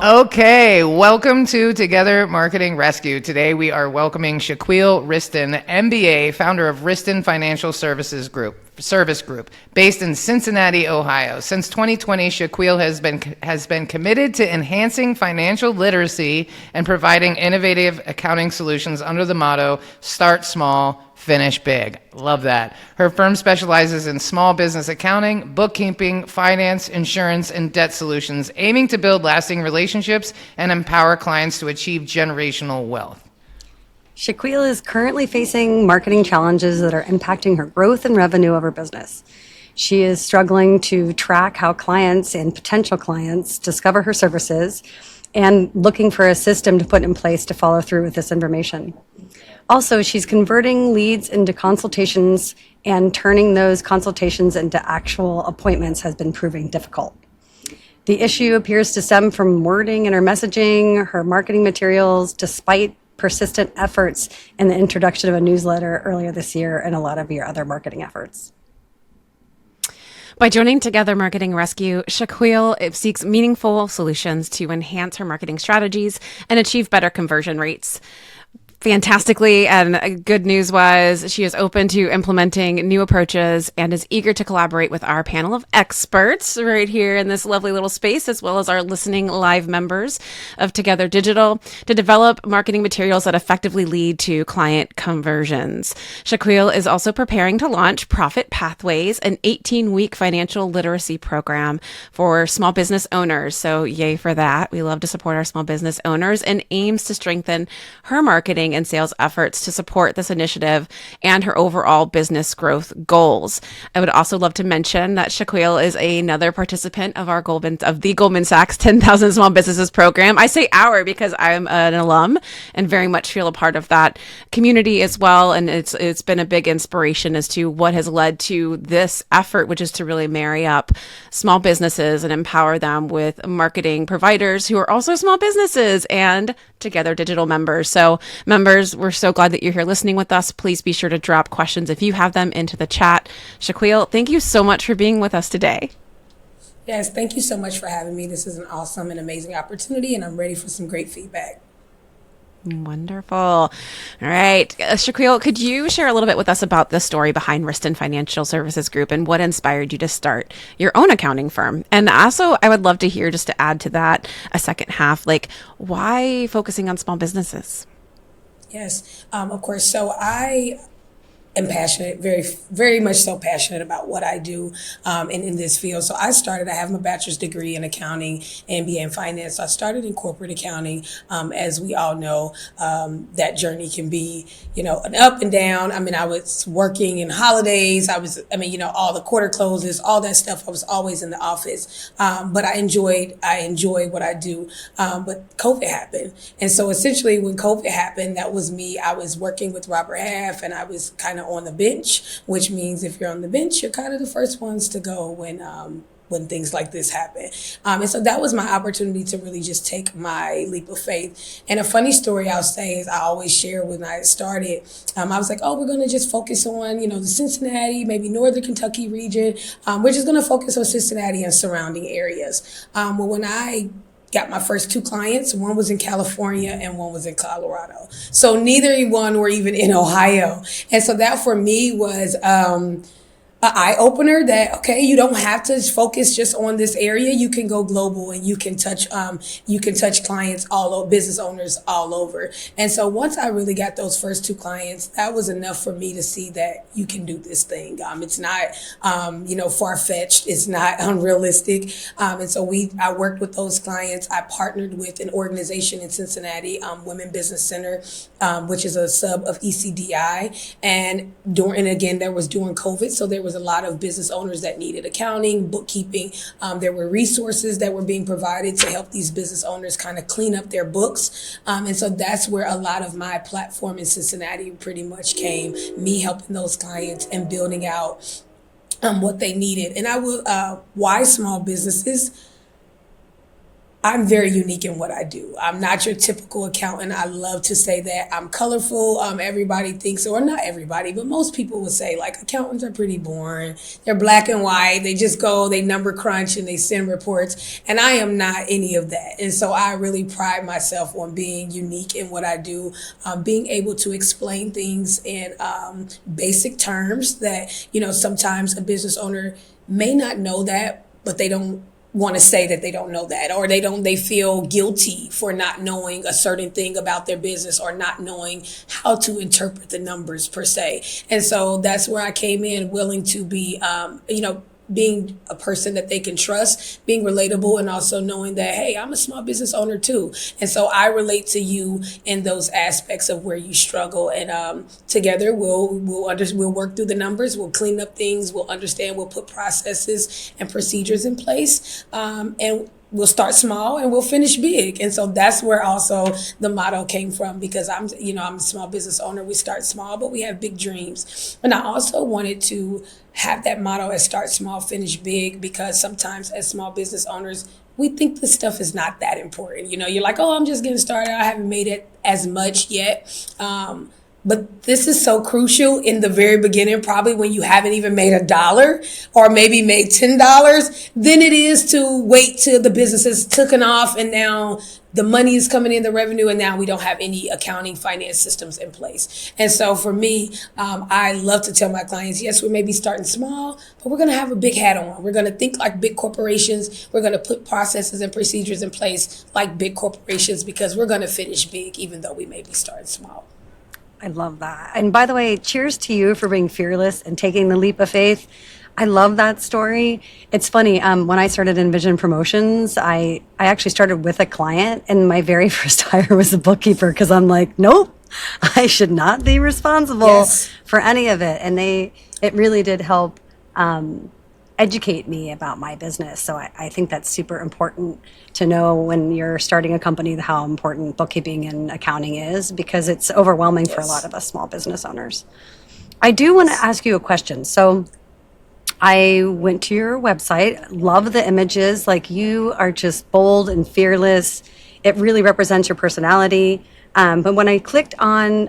Okay, welcome to Together Marketing Rescue. Today we are welcoming Shaquille Riston, MBA, founder of Riston Financial Services Service Group, based in Cincinnati, Ohio. Since 2020, Shaquille has been committed to enhancing financial literacy and providing innovative accounting solutions under the motto, "Start small, finish big." Love that. Her firm specializes in small business accounting, bookkeeping, finance, insurance, and debt solutions, aiming to build lasting relationships and empower clients to achieve generational wealth. Shaquille is currently facing marketing challenges that are impacting her growth and revenue of her business. She is struggling to track how clients and potential clients discover her services and looking for a system to put in place to follow through with this information. Also, she's converting leads into consultations, and turning those consultations into actual appointments has been proving difficult. The issue appears to stem from wording in her messaging, her marketing materials, despite persistent efforts in the introduction of a newsletter earlier this year and a lot of your other marketing efforts. By joining Together Marketing Rescue, Shaquille seeks meaningful solutions to enhance her marketing strategies and achieve better conversion rates. Fantastically, and good news was she is open to implementing new approaches and is eager to collaborate with our panel of experts right here in this lovely little space, as well as our listening live members of Together Digital, to develop marketing materials that effectively lead to client conversions. Shaquille is also preparing to launch Profit Pathways, an 18-week financial literacy program for small business owners. So yay for that. We love to support our small business owners, and aims to strengthen her marketing and sales efforts to support this initiative and her overall business growth goals. I would also love to mention that Shaquille is another participant of the Goldman Sachs 10,000 Small Businesses program. I say our because I'm an alum and very much feel a part of that community as well. And it's been a big inspiration as to what has led to this effort, which is to really marry up small businesses and empower them with marketing providers who are also small businesses and Together Digital members. So members, we're so glad that you're here listening with us. Please be sure to drop questions if you have them into the chat. Shaquille, thank you so much for being with us today. Yes, thank you so much for having me. This is an awesome and amazing opportunity, and I'm ready for some great feedback. Wonderful. All right. Shaquille, could you share a little bit with us about the story behind Riston Financial Services Group and what inspired you to start your own accounting firm? And also, I would love to hear, just to add to that, a second half, like why focusing on small businesses? Yes, of course. So I am passionate, very, very much so passionate about what I do and in this field. So I have my bachelor's degree in accounting, MBA in finance. So I started in corporate accounting. As we all know, that journey can be, an up and down. I mean, I was working in holidays. All the quarter closes, all that stuff. I was always in the office. But I enjoyed what I do. But COVID happened. And so essentially when COVID happened, that was me. I was working with Robert Half, and I was kind of on the bench, which means if you're on the bench, you're kind of the first ones to go when things like this happen. And so that was my opportunity to really just take my leap of faith. And a funny story I'll say is I always share when I started, I was like, we're going to just focus on, the Cincinnati, maybe Northern Kentucky region. We're just going to focus on Cincinnati and surrounding areas. Well, when I got my first two clients, one was in California and one was in Colorado. So neither one were even in Ohio. And so that for me was an eye-opener that, okay, you don't have to focus just on this area. You can go global, and you can touch clients business owners all over. And so once I really got those first two clients, that was enough for me to see that you can do this thing. It's not, far-fetched. It's not unrealistic. And so I worked with those clients. I partnered with an organization in Cincinnati, Women Business Center, which is a sub of ECDI. And again, that was during COVID. So there was a lot of business owners that needed accounting, bookkeeping. There were resources that were being provided to help these business owners kind of clean up their books. And so that's where a lot of my platform in Cincinnati pretty much came, me helping those clients and building out what they needed. And why small businesses? I'm very unique in what I do. I'm not your typical accountant. I love to say that. I'm colorful. Everybody thinks, or not everybody, but most people would say like accountants are pretty boring. They're black and white. They just go, they number crunch and they send reports. And I am not any of that. And so I really pride myself on being unique in what I do, being able to explain things in basic terms that, sometimes a business owner may not know that, but they don't want to say that they don't know that, or they feel guilty for not knowing a certain thing about their business or not knowing how to interpret the numbers per se. And so that's where I came in, willing to be, being a person that they can trust, being relatable, and also knowing that, hey, I'm a small business owner too. And so I relate to you in those aspects of where you struggle. And together we'll work through the numbers, we'll clean up things, we'll understand, we'll put processes and procedures in place. And we'll start small and we'll finish big. And so that's where also the motto came from, because I'm a small business owner. We start small, but we have big dreams. And I also wanted to have that motto as start small, finish big, because sometimes as small business owners, we think this stuff is not that important. You're like, oh, I'm just getting started. I haven't made it as much yet. But this is so crucial in the very beginning, probably when you haven't even made $1 or maybe made $10, than it is to wait till the business is taken off and now the money is coming in, the revenue, and now we don't have any accounting, finance systems in place. And so for me, I love to tell my clients, yes, we may be starting small, but we're going to have a big hat on. We're going to think like big corporations. We're going to put processes and procedures in place like big corporations, because we're going to finish big, even though we may be starting small. I love that. And by the way, cheers to you for being fearless and taking the leap of faith. I love that story. It's funny. When I started Envision Promotions, I actually started with a client, and my very first hire was a bookkeeper, because I'm like, nope, I should not be responsible for any of it. And it really did help educate me about my business. So I think that's super important to know when you're starting a company, how important bookkeeping and accounting is, because it's overwhelming for a lot of us small business owners. I do want to ask you a question. So I went to your website, love the images, like you are just bold and fearless. It really represents your personality. But when I clicked on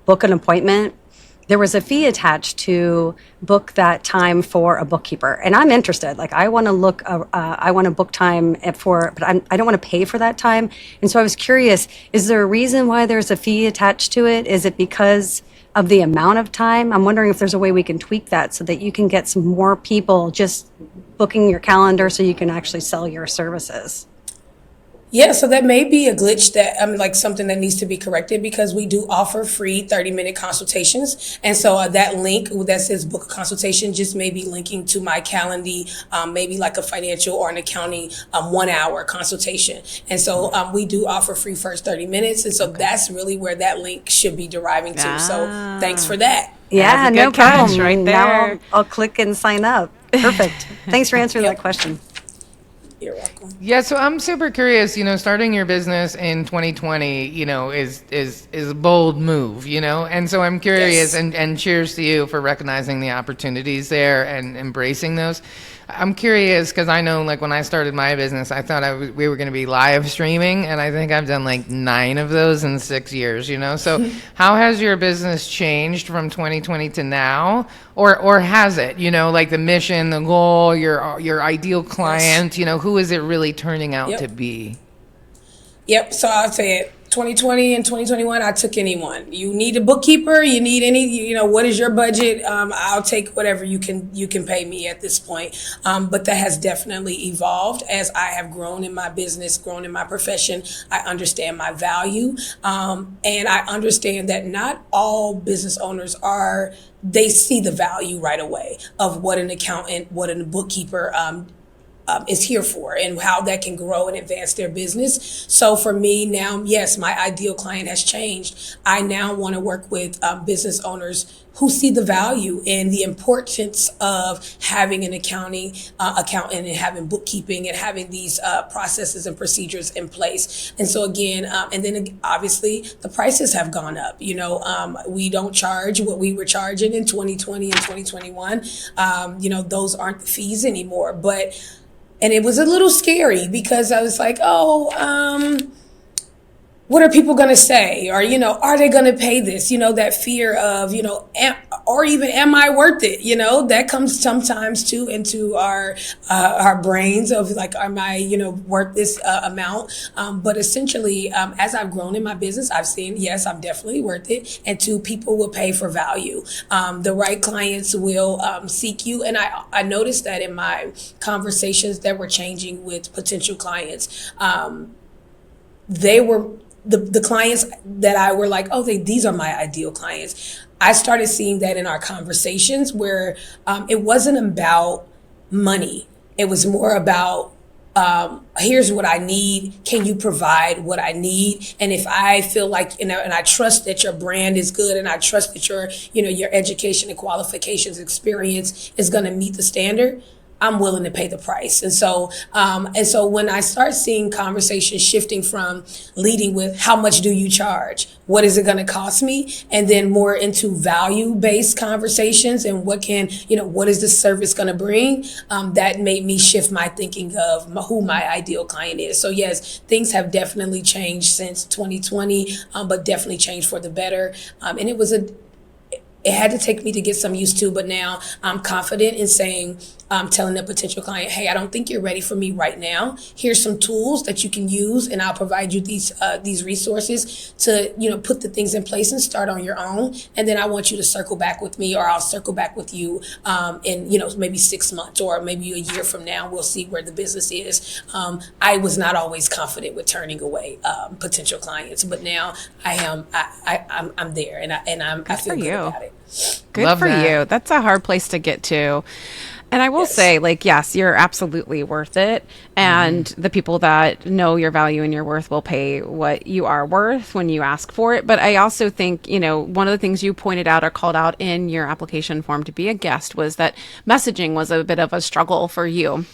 book an appointment, there was a fee attached to book that time for a bookkeeper. And I'm interested. Like I want to book time but I don't want to pay for that time. And so I was curious, is there a reason why there's a fee attached to it? Is it because of the amount of time? I'm wondering if there's a way we can tweak that so that you can get some more people just booking your calendar so you can actually sell your services. Yeah, so that may be a glitch that something that needs to be corrected, because we do offer free 30-minute consultations. And so that link that says book a consultation just may be linking to my Calendly, maybe like a financial or an accounting 1-hour consultation. And so we do offer free first 30 minutes. And so that's really where that link should be deriving to. So thanks for that. Yeah, no problem. Right there. Now I'll click and sign up. Perfect. Thanks for answering that question. You're welcome. Yeah, so I'm super curious, starting your business in 2020, is a bold move, and so I'm curious, and cheers to you for recognizing the opportunities there and embracing those. I'm curious, because I know, when I started my business, I thought we were going to be live streaming, and I think I've done 9 of those in 6 years, So how has your business changed from 2020 to now? Or has it, the mission, the goal, your ideal client, who is it really turning out to be? Yep. So I'll say it. 2020 and 2021, I took anyone. You need a bookkeeper, you need any, what is your budget? I'll take whatever you can pay me at this point. But that has definitely evolved as I have grown in my business, grown in my profession. I understand my value. And I understand that not all business owners they see the value right away of what an accountant, what a bookkeeper is here for, and how that can grow and advance their business. So for me now, yes, my ideal client has changed. I now want to work with business owners who see the value and the importance of having an accountant and having bookkeeping and having these processes and procedures in place. And so again, and then obviously the prices have gone up. We don't charge what we were charging in 2020 and 2021. Those aren't the fees anymore. But And it was a little scary because I was like, oh, what are people going to say? Or, are they going to pay this? That fear of, or even am I worth it? That comes sometimes too into our brains of like, am I, worth this amount? But essentially, as I've grown in my business, I've seen, yes, I'm definitely worth it. And two, people will pay for value. The right clients will seek you. And I noticed that in my conversations that were changing with potential clients, they were the clients that I were like, oh, these are my ideal clients. I started seeing that in our conversations where it wasn't about money. It was more about here's what I need. Can you provide what I need? And if I feel like, and I trust that your brand is good, and I trust that your education and qualifications experience is going to meet the standard, I'm willing to pay the price. And so when I start seeing conversations shifting from leading with how much do you charge? What is it going to cost me? And then more into value-based conversations and what is the service going to bring? That made me shift my thinking of who my ideal client is. So yes, things have definitely changed since 2020, but definitely changed for the better. And it had to take me to get some used to, but now I'm confident in saying, telling a potential client, hey, I don't think you're ready for me right now. Here's some tools that you can use, and I'll provide you these resources to, put the things in place and start on your own. And then I want you to circle back with me, or I'll circle back with you in, maybe 6 months or maybe a year from now. We'll see where the business is. I was not always confident with turning away potential clients, but now I am. I'm there, and I feel good about it. Good Love for that. you. That's a hard place to get to. And I will say, yes, you're absolutely worth it. And the people that know your value and your worth will pay what you are worth when you ask for it. But I also think, one of the things you pointed out or called out in your application form to be a guest was that messaging was a bit of a struggle for you.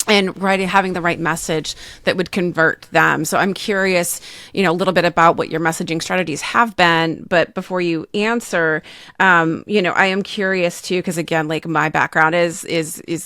And having the right message that would convert them. So I'm curious, a little bit about what your messaging strategies have been. But before you answer, I am curious too, because again, like my background is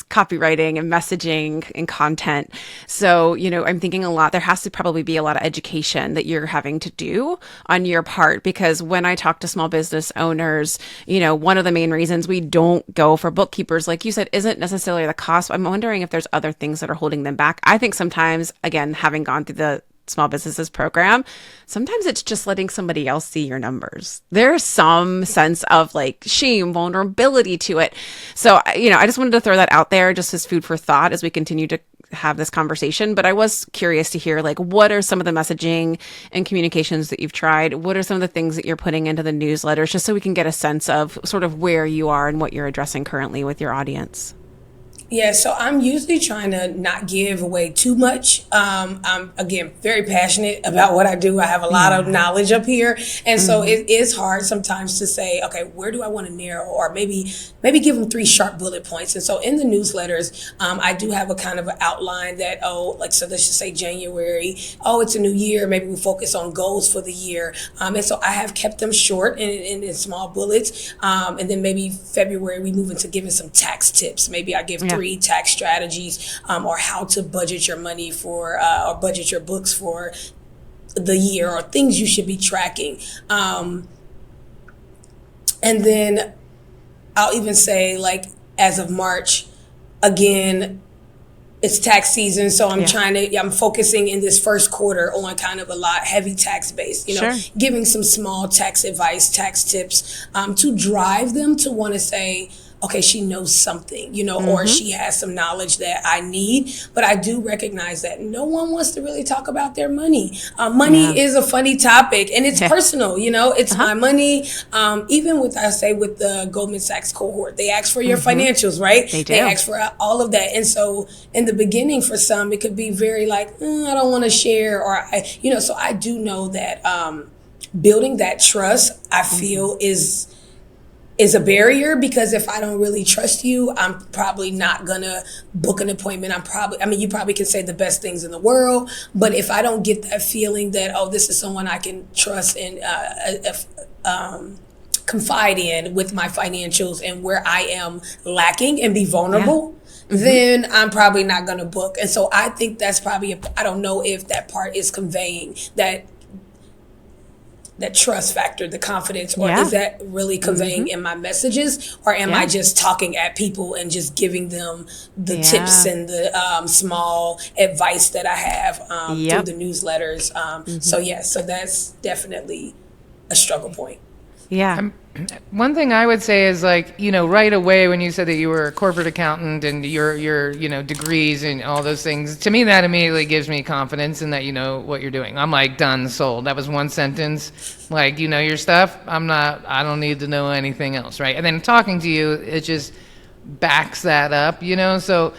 copywriting and messaging and content. So, I'm thinking a lot. There has to probably be a lot of education that you're having to do on your part, because when I talk to small business owners, one of the main reasons we don't go for bookkeepers, like you said, isn't necessarily the cost. I'm wondering if there's other things that are holding them back. I think sometimes, again, having gone through the small businesses program, sometimes it's just letting somebody else see your numbers. There's some sense of like shame, vulnerability to it. So, I just wanted to throw that out there just as food for thought as we continue to have this conversation. But I was curious to hear, like, what are some of the messaging and communications that you've tried? What are some of the things that you're putting into the newsletters, just so we can get a sense of sort of where you are and what you're addressing currently with your audience? Yeah, so I'm usually trying to not give away too much. I'm, again, very passionate about what I do. I have a lot of knowledge up here. And so it is hard sometimes to say, okay, where do I want to narrow? Or maybe give them 3 sharp bullet points. And so in the newsletters, I do have a kind of an outline that, so let's just say January. It's a new year. Maybe we focus on goals for the year. And so I have kept them short and in small bullets. And then maybe February, we move into giving some tax tips. Maybe I give 3 tax strategies or how to budget your money for or budget your books for the year, or things you should be tracking. And then I'll even say, like, as of March, again, it's tax season, so I'm focusing in this first quarter on kind of a lot heavy tax based, giving some small tax advice, tax tips to drive them to want to say, okay, she knows something, or she has some knowledge that I need. But I do recognize that no one wants to really talk about their money. Money is a funny topic, and it's personal, it's my money. Even with the Goldman Sachs cohort, they ask for your financials, right? They do. They ask for all of that. And so in the beginning, for some, it could be very like, I don't want to share, or so I do know that building that trust, I feel is a barrier, because if I don't really trust you, I'm probably not gonna book an appointment. You probably can say the best things in the world, but if I don't get that feeling that, this is someone I can trust and confide in with my financials and where I am lacking and be vulnerable, then I'm probably not going to book. And so I think that's probably, I don't know if that part is conveying that trust factor, the confidence, or is that really conveying in my messages, or am I just talking at people and just giving them the tips and the small advice that I have through the newsletters? So that's definitely a struggle point. Yeah. One thing I would say is, like, right away when you said that you were a corporate accountant and your degrees and all those things, to me that immediately gives me confidence in that you know what you're doing. I'm like, done, sold. That was one sentence. Like, you know your stuff. I don't need to know anything else, right? And then talking to you, it just backs that up, So,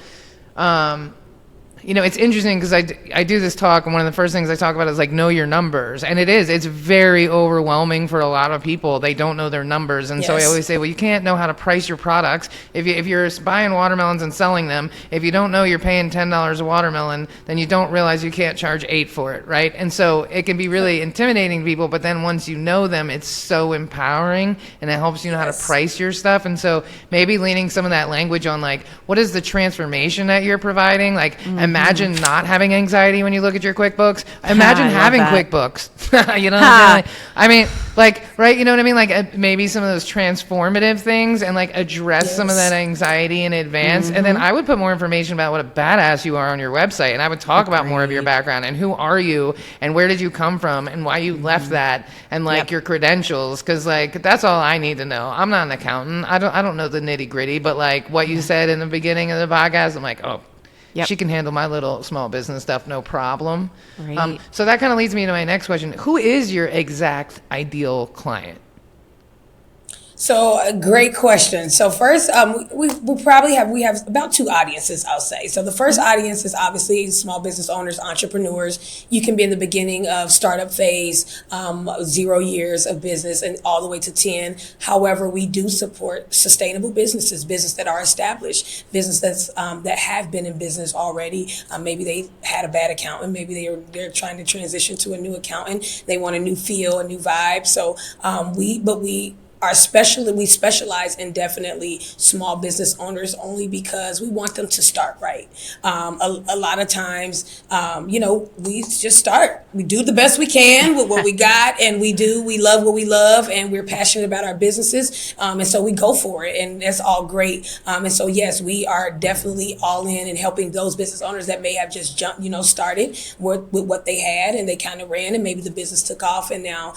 it's interesting because I do this talk, and one of the first things I talk about is like, know your numbers. And it's very overwhelming for a lot of people. They don't know their numbers. And so I always say, well, you can't know how to price your products. If you're buying watermelons and selling them, if you don't know you're paying $10 a watermelon, then you don't realize you can't charge $8 for it, right? And so it can be really intimidating to people, but then once you know them, it's so empowering, and it helps you know how to price your stuff. And so maybe leaning some of that language on, like, what is the transformation that you're providing? Like, imagine not having anxiety when you look at your QuickBooks. Imagine having QuickBooks. You know what I'm saying? I mean, like, right? You know what I mean? Like, maybe some of those transformative things, and like address some of that anxiety in advance. And then I would put more information about what a badass you are on your website, and I would talk about more of your background and who are you and where did you come from and why you left that, and like your credentials, because like that's all I need to know. I'm not an accountant. I don't know the nitty gritty, but like what you said in the beginning of the podcast, I'm like, oh. She can handle my little small business stuff, no problem. Right. So that kind of leads me to my next question. Who is your exact ideal client? So a great question. So first, we probably have about two audiences, I'll say. So the first audience is obviously small business owners, entrepreneurs. You can be in the beginning of startup phase, 0 years of business and all the way to 10. However, we do support sustainable businesses, business that are established, business that have been in business already. Maybe they had a bad accountant. Maybe they're trying to transition to a new accountant. They want a new feel, a new vibe. So we specialize in definitely small business owners only because we want them to start right. A lot of times, we just start. We do the best we can with what we got, and we love what we love, and we're passionate about our businesses. And so we go for it, and that's all great. And so, yes, we are definitely all in and helping those business owners that may have just started with what they had, and they kind of ran, and maybe the business took off, and now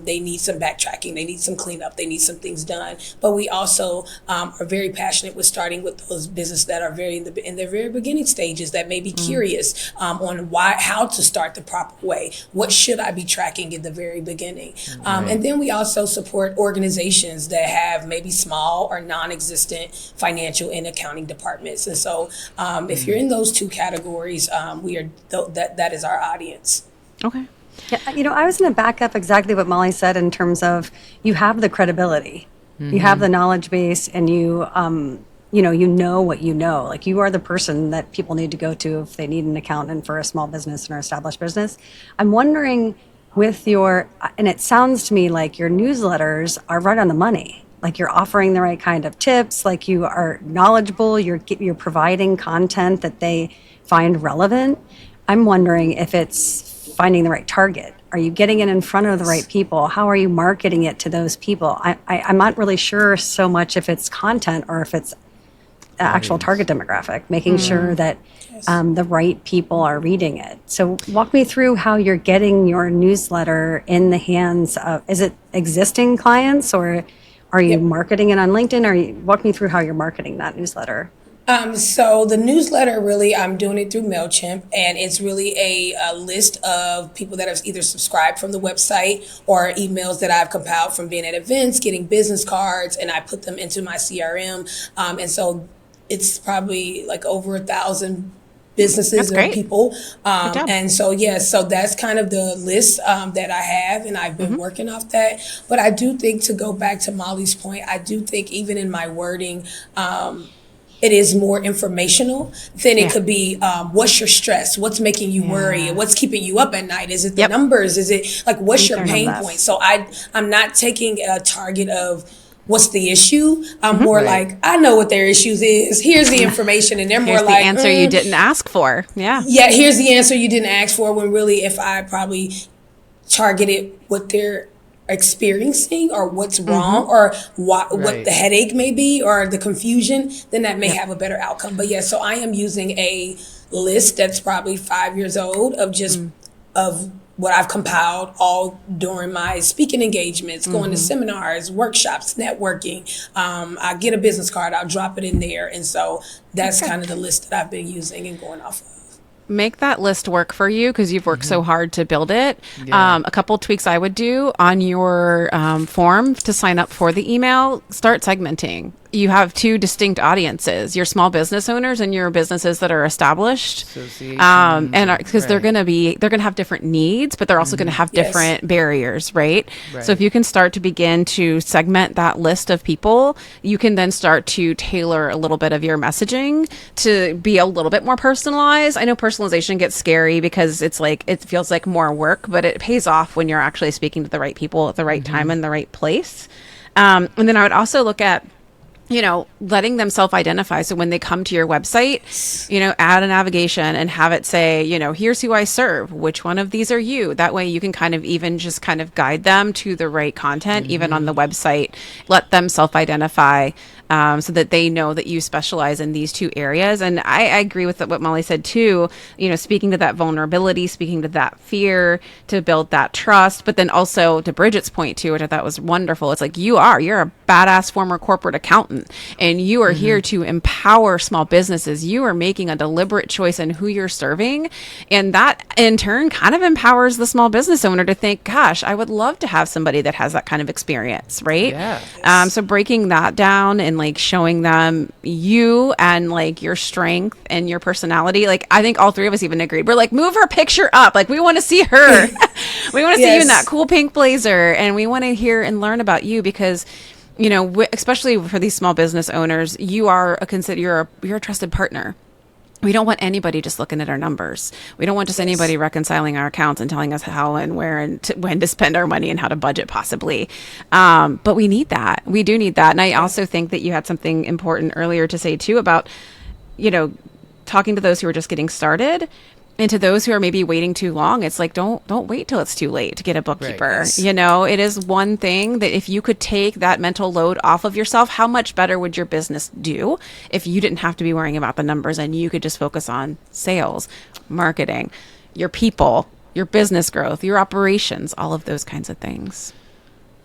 they need some backtracking, they need some cleanup, they need some things done. But we also are very passionate with starting with those businesses that are in their very beginning stages, that may be curious on how to start the proper way. What should I be tracking in the very beginning? And then we also support organizations that have maybe small or non-existent financial and accounting departments. And so if you're in those two categories, that is our audience. Okay. Yeah, I was going to back up exactly what Molly said in terms of you have the credibility, you have the knowledge base, and you know what you know. Like, you are the person that people need to go to if they need an accountant for a small business or established business. I'm wondering and it sounds to me like your newsletters are right on the money. Like, you're offering the right kind of tips, like you are knowledgeable, you're providing content that they find relevant. I'm wondering if it's finding the right target. Are you getting it in front of the right people? How are you marketing it to those people? I'm not really sure so much if it's content or if it's actual target demographic, making sure that the right people are reading it. So walk me through how you're getting your newsletter in the hands of, is it existing clients, or are you marketing it on LinkedIn? Walk me through how you're marketing that newsletter. So the newsletter, really, I'm doing it through MailChimp, and it's really a list of people that have either subscribed from the website or emails that I've compiled from being at events, getting business cards, and I put them into my CRM. And so it's probably like over 1,000 businesses or people. And so, so that's kind of the list that I have, and I've been working off that. But I do think, to go back to Molly's point, I do think even in my wording, it is more informational, then it could be what's your stress, what's making you worry, what's keeping you up at night, is it the numbers, is it like what's your pain point? So I'm not taking a target of what's the issue. I'm more like, I know what their issues is, here's the information, and they're Here's more the like answer you didn't ask for. Yeah, here's the answer you didn't ask for, when really if I probably targeted what they're experiencing or what's wrong or what the headache may be or the confusion, then that may have a better outcome. But so I am using a list that's probably 5 years old of just of what I've compiled all during my speaking engagements, going to seminars, workshops, networking. I get a business card, I'll drop it in there. And so that's kind of the list that I've been using and going off of. Make that list work for you because you've worked so hard to build it. A couple tweaks I would do on your form to sign up for the email, start segmenting. You have two distinct audiences, your small business owners and your businesses that are established. And because they're going to have different needs, but they're also going to have different barriers, right? So if you can start to begin to segment that list of people, you can then start to tailor a little bit of your messaging to be a little bit more personalized. I know personalization gets scary because it's like, it feels like more work, but it pays off when you're actually speaking to the right people at the right time in the right place. And then I would also look at, letting them self-identify. So when they come to your website, add a navigation and have it say, here's who I serve. Which one of these are you? That way you can kind of even just kind of guide them to the right content, even on the website. Let them self-identify so that they know that you specialize in these two areas. And I agree with what Molly said too, speaking to that vulnerability, speaking to that fear, to build that trust, but then also to Bridget's point too, which I thought was wonderful. It's like, you're a badass former corporate accountant and you are here to empower small businesses. You are making a deliberate choice in who you're serving. And that in turn kind of empowers the small business owner to think, gosh, I would love to have somebody that has that kind of experience, right? Yeah. So breaking that down and like showing them you and like your strength and your personality. Like I think all three of us even agreed. We're like, move her picture up. Like we want to see her. We want to see you in that cool pink blazer. And we want to hear and learn about you because especially for these small business owners, you're a trusted partner. We don't want anybody just looking at our numbers. We don't want just anybody reconciling our accounts and telling us how and where and when to spend our money and how to budget possibly. But we need that. We do need that. And I also think that you had something important earlier to say too about, talking to those who are just getting started. And to those who are maybe waiting too long, it's like, don't wait till it's too late to get a bookkeeper. It is one thing that if you could take that mental load off of yourself, how much better would your business do if you didn't have to be worrying about the numbers and you could just focus on sales, marketing, your people, your business growth, your operations, all of those kinds of things.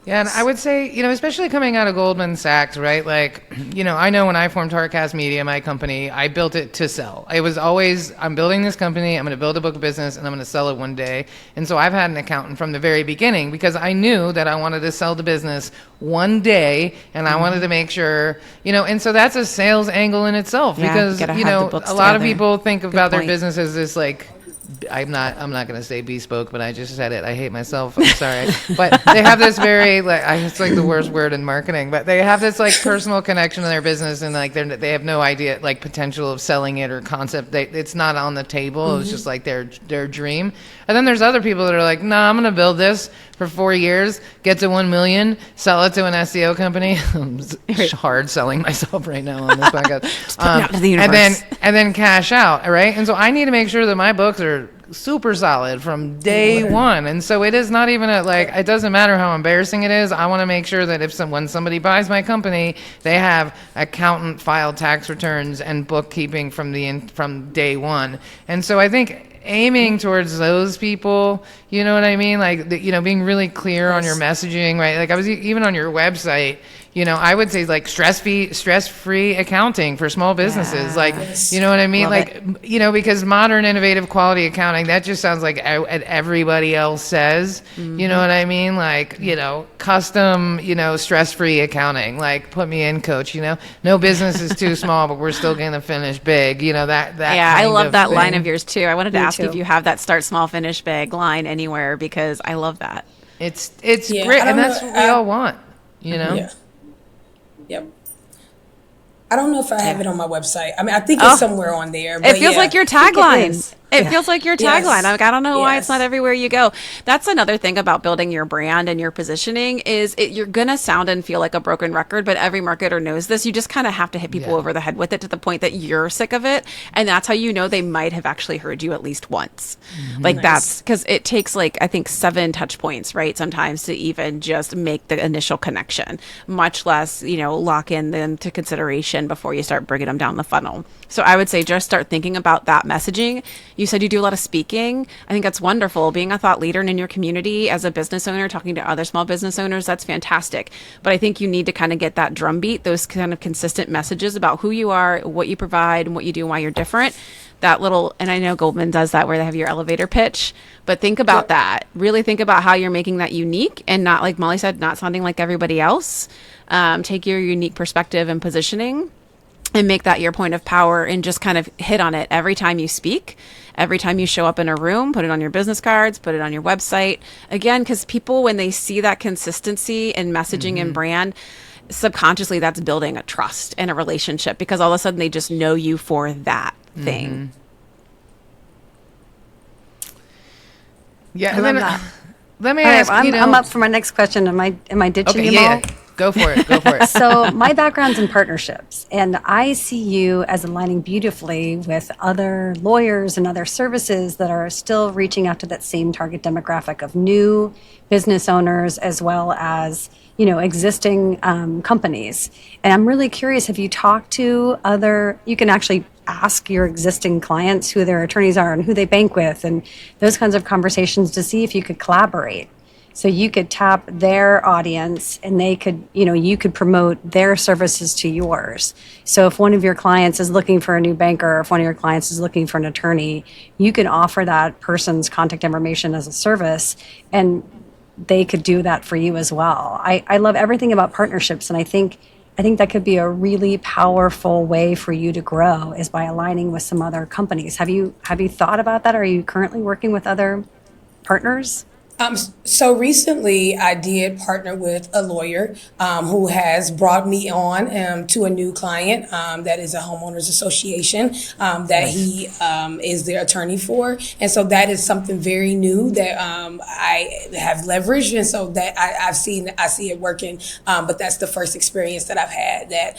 Yeah, and I would say, especially coming out of Goldman Sachs, right? Like, I know when I formed Heartcast Media, my company, I built it to sell. It was always, I'm building this company, I'm going to build a book of business, and I'm going to sell it one day. And so I've had an accountant from the very beginning because I knew that I wanted to sell the business one day, and I wanted to make sure, and so that's a sales angle in itself because, a lot of people think about their business as this like, I'm not going to say bespoke, but I just said it. I hate myself. I'm sorry. But they have this very, it's like the worst word in marketing, but they have this like personal connection to their business and like they have no idea like potential of selling it or concept. It's not on the table. It's just like their dream. And then there's other people that are like, nah, I'm going to build this for 4 years, get to 1 million, sell it to an SEO company. I'm hard selling myself right now on this podcast. Out to the universe. and then cash out, right? And so I need to make sure that my books are super solid from day one. And so it is not even it doesn't matter how embarrassing it is. I want to make sure that when somebody buys my company, they have accountant filed tax returns and bookkeeping from day one. And so I think aiming towards those people, you know what I mean? Like, being really clear on your messaging, right? Like I was even on your website, I would say like stress-free accounting for small businesses. Like, you know what I mean? Love because modern innovative quality accounting, that just sounds like what everybody else says. You know what I mean? Like, custom, stress-free accounting. Like, put me in, coach, no business is too small, but we're still going to finish big. That Yeah, I love that thing. line of yours too. I wanted to ask too. if you have that start small, finish big line anywhere because I love that. It's great. And that's what we all want, Yeah. Yep. I don't know if I have it on my website. I mean, I think it's somewhere on there. But It feels like your tagline. It feels like your tagline. Yes. Like, I don't know why it's Yes. not everywhere you go. That's another thing about building your brand and your positioning is you're going to sound and feel like a broken record, but every marketer knows this. You just kind of have to hit people over the head with it to the point that you're sick of it. And that's how you know they might have actually heard you at least once. Like that's because it takes like, I think 7 touch points, right? Sometimes to even just make the initial connection, much less, lock in them to consideration before you start bringing them down the funnel. So I would say just start thinking about that messaging. You said you do a lot of speaking. I think that's wonderful. Being a thought leader and in your community as a business owner, talking to other small business owners, that's fantastic. But I think you need to kind of get that drumbeat, those kind of consistent messages about who you are, what you provide, and what you do and why you're different. That little, and I know Goldman does that where they have your elevator pitch, but think about that. Really think about how you're making that unique and not, like Molly said, not sounding like everybody else. Take your unique perspective and positioning and make that your point of power and just kind of hit on it every time you speak, every time you show up in a room, put it on your business cards, put it on your website. Again, because people, when they see that consistency in messaging and brand, subconsciously that's building a trust and a relationship because all of a sudden they just know you for that thing. Yeah, I and love then that. let me All right, ask. I'm up for my next question. Am I ditching Okay, you, yeah, Mo? go for it. Go for it. So my background's in partnerships, and I see you as aligning beautifully with other lawyers and other services that are still reaching out to that same target demographic of new business owners as well as existing companies. And I'm really curious, have you talked to you can actually ask your existing clients who their attorneys are and who they bank with and those kinds of conversations to see if you could collaborate. So you could tap their audience and they could, you could promote their services to yours. So if one of your clients is looking for a new banker, or if one of your clients is looking for an attorney, you can offer that person's contact information as a service and they could do that for you as well. I love everything about partnerships. And I think that could be a really powerful way for you to grow is by aligning with some other companies. Have you thought about that? Are you currently working with other partners? So recently, I did partner with a lawyer who has brought me on to a new client that is a homeowners association that he is their attorney for, and so that is something very new that I have leveraged, and so that I see it working. But that's the first experience that I've had that.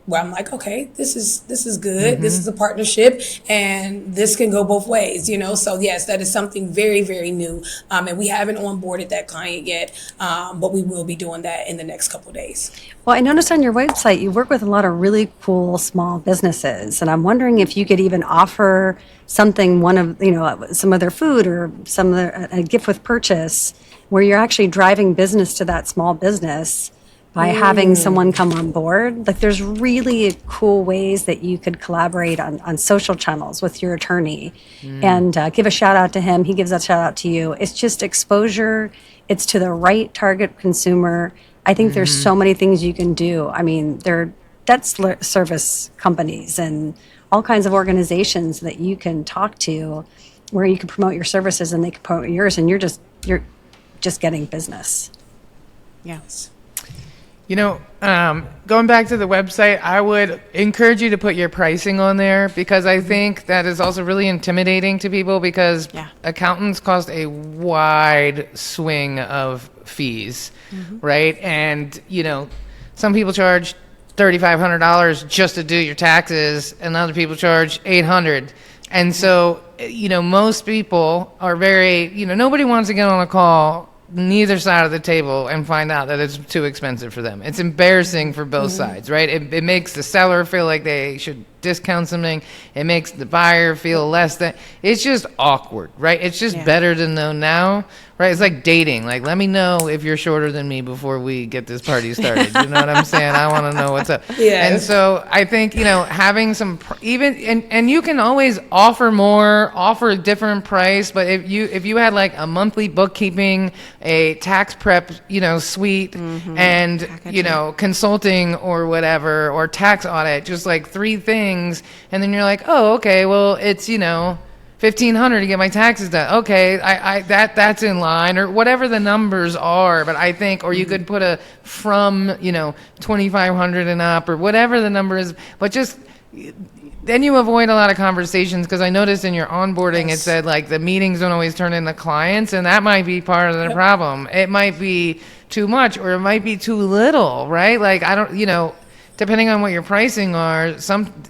Where I'm like, okay, this is good. This is a partnership, and this can go both ways, So yes, that is something very, very new, and we haven't onboarded that client yet, but we will be doing that in the next couple of days. Well, I noticed on your website you work with a lot of really cool small businesses, and I'm wondering if you could even offer something, some of their food or some of a gift with purchase, where you're actually driving business to that small business by having someone come on board. Like there's really cool ways that you could collaborate on social channels with your attorney and give a shout out to him. He gives a shout out to you. It's just exposure. It's to the right target consumer. I think there's so many things you can do. I mean, there are debt service companies and all kinds of organizations that you can talk to where you can promote your services and they can promote yours and you're just getting business. Yes. Going back to the website, I would encourage you to put your pricing on there because I think that is also really intimidating to people because accountants cost a wide swing of fees, right? And, some people charge $3,500 just to do your taxes and other people charge $800. And so, most people are very, nobody wants to get on a call neither side of the table and find out that it's too expensive for them. It's embarrassing for both sides, right? It makes the seller feel like they should discount something. It makes the buyer feel less than. It's just awkward, right? It's just better to know now, right? It's like dating. Like, let me know if you're shorter than me before we get this party started. You know what I'm saying? I want to know what's up. Yeah. And so I think, having some and you can always offer more, offer a different price. But if you had like a monthly bookkeeping, a tax prep, suite and, consulting or whatever, or tax audit, just like 3 things. And then you're like, oh, okay, well, it's, $1,500 to get my taxes done. Okay, that's in line, or whatever the numbers are. But I think, or you could put a from 2,500 and up, or whatever the number is. But just then you avoid a lot of conversations, because I noticed in your onboarding it said like the meetings don't always turn into clients, and that might be part of the problem. It might be too much, or it might be too little, right? Like I don't, depending on what your pricing are,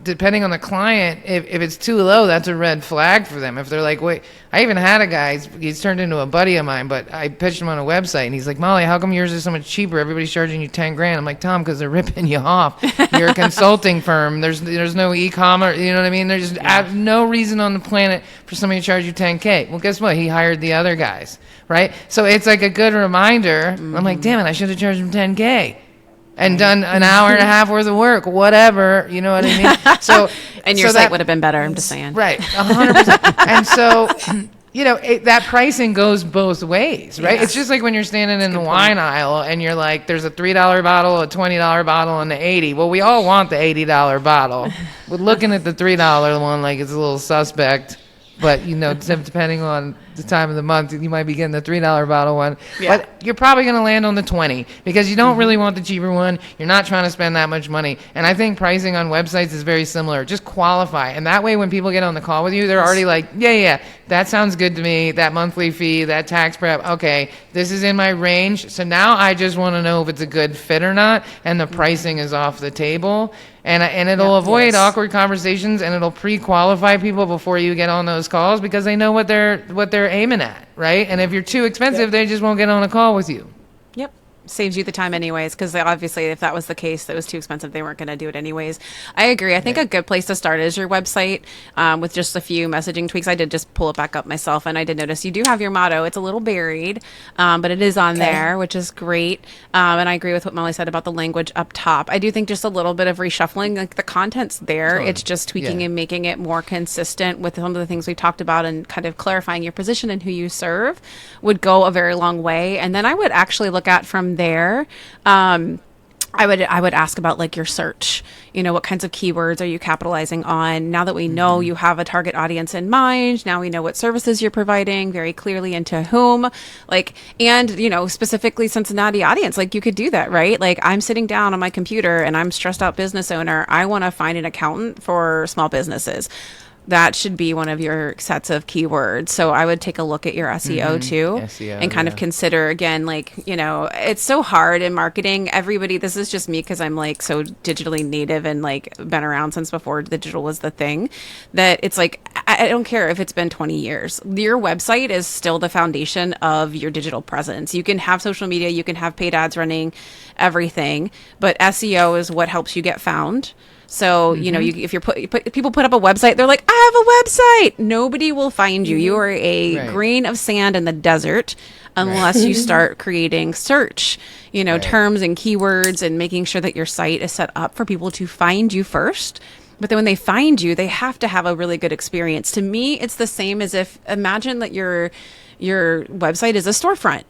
depending on the client, if it's too low, that's a red flag for them. If they're like, wait, I even had a guy, he's turned into a buddy of mine, but I pitched him on a website, and he's like, Molly, how come yours is so much cheaper? Everybody's charging you 10 grand. I'm like, Tom, because they're ripping you off. You're a consulting firm. There's no e-commerce. You know what I mean? There's just no reason on the planet for somebody to charge you 10K. Well, guess what? He hired the other guys, right? So it's like a good reminder. I'm like, damn it, I should have charged him 10K. And done an hour and a half worth of work, whatever, you know what I mean? So, and your site would have been better, I'm just saying. Right, 100%. And so, that pricing goes both ways, right? Yes. It's just like when you're standing in the wine aisle and you're like, there's a $3 bottle, a $20 bottle, and the $80. Well, we all want the $80 bottle. We're looking at the $3 one like it's a little suspect. But, depending on the time of the month, you might be getting the $3 bottle one. Yeah. But you're probably going to land on the 20 because you don't really want the cheaper one. You're not trying to spend that much money. And I think pricing on websites is very similar. Just qualify. And that way, when people get on the call with you, they're already like, yeah, that sounds good to me. That monthly fee, that tax prep. Okay, this is in my range. So now I just want to know if it's a good fit or not. And the pricing is off the table. And it'll avoid awkward conversations, and it'll pre-qualify people before you get on those calls because they know what they're aiming at, right? And if you're too expensive, they just won't get on a call with you. Yep. Saves you the time anyways, because obviously if that was the case, that was too expensive, they weren't going to do it anyways. I agree. I think a good place to start is your website with just a few messaging tweaks. I did just pull it back up myself, and I did notice you do have your motto. It's a little buried, but it is on there, which is great. And I agree with what Molly said about the language up top. I do think just a little bit of reshuffling, like the content's there. It's just tweaking and making it more consistent with some of the things we talked about, and kind of clarifying your position and who you serve would go a very long way. And then I would actually look at from there. I would ask about like your search, what kinds of keywords are you capitalizing on? Now that we know you have a target audience in mind, now we know what services you're providing very clearly and to whom, and specifically Cincinnati audience, like you could do that, right? Like I'm sitting down on my computer and I'm stressed out business owner. I want to find an accountant for small businesses. That should be one of your sets of keywords. So I would take a look at your SEO too, and kind of consider again, it's so hard in marketing. Everybody, this is just me because I'm like so digitally native and like been around since before digital was the thing, that it's like, I don't care if it's been 20 years. Your website is still the foundation of your digital presence. You can have social media, you can have paid ads running, everything, but SEO is what helps you get found. So, if people put up a website, they're like, I have a website. Nobody will find you. You are a grain of sand in the desert unless you start creating search, terms and keywords, and making sure that your site is set up for people to find you first. But then when they find you, they have to have a really good experience. To me, it's the same as imagine that your website is a storefront.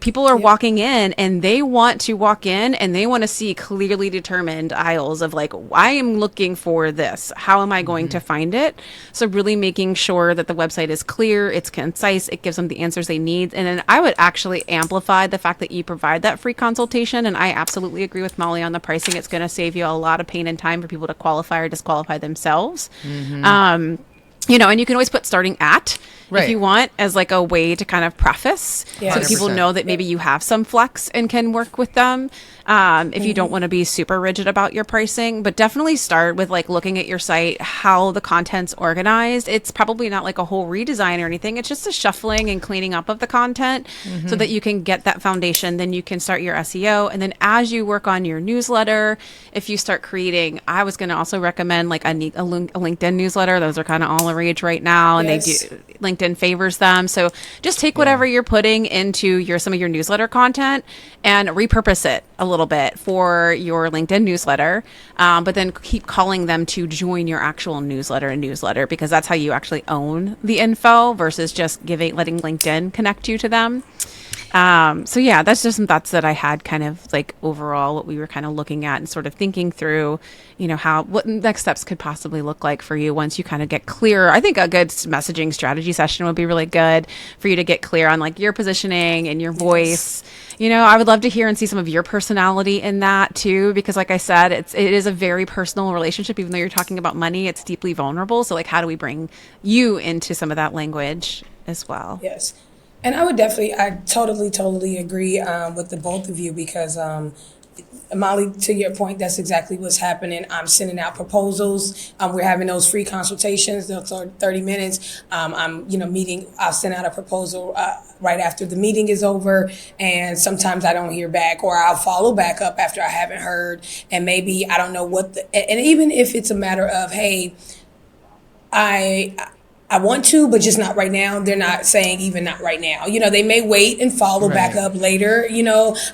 People are walking in and they want to walk in and they want to see clearly determined aisles of like, I am looking for this. How am I going to find it? So really making sure that the website is clear, it's concise, it gives them the answers they need. And then I would actually amplify the fact that you provide that free consultation. And I absolutely agree with Molly on the pricing. It's going to save you a lot of pain and time for people to qualify or disqualify themselves. And you can always put starting at if you want as like a way to kind of preface so people know that maybe you have some flex and can work with them if you don't want to be super rigid about your pricing. But definitely start with like looking at your site, how the content's organized. It's probably not like a whole redesign or anything. It's just a shuffling and cleaning up of the content so that you can get that foundation. Then you can start your SEO. And then as you work on your newsletter, if you start creating, I was going to also recommend like a LinkedIn newsletter. Those are kind of all the rage right now. And LinkedIn favors them. So just take whatever you're putting into some of your newsletter content and repurpose it a little bit for your LinkedIn newsletter. But then keep calling them to join your actual newsletter, because that's how you actually own the info versus just letting LinkedIn connect you to them. So yeah, that's just some thoughts that I had kind of like overall what we were kind of looking at and sort of thinking through, what next steps could possibly look like for you once you kind of get clear. I think a good messaging strategy session would be really good for you to get clear on like your positioning and your voice. I would love to hear and see some of your personality in that too, because like I said, it is a very personal relationship. Even though you're talking about money, it's deeply vulnerable. So like, how do we bring you into some of that language as well? Yes. And I totally agree with the both of you because Molly, to your point, that's exactly what's happening. I'm sending out proposals. We're having those free consultations. Those are 30 minutes. I'm, meeting. I'll send out a proposal right after the meeting is over, and sometimes I don't hear back, or I'll follow back up after I haven't heard, and maybe I don't know and even if it's a matter of, hey, I want to, but just not right now. They're not saying even not right now. They may wait and follow back up later,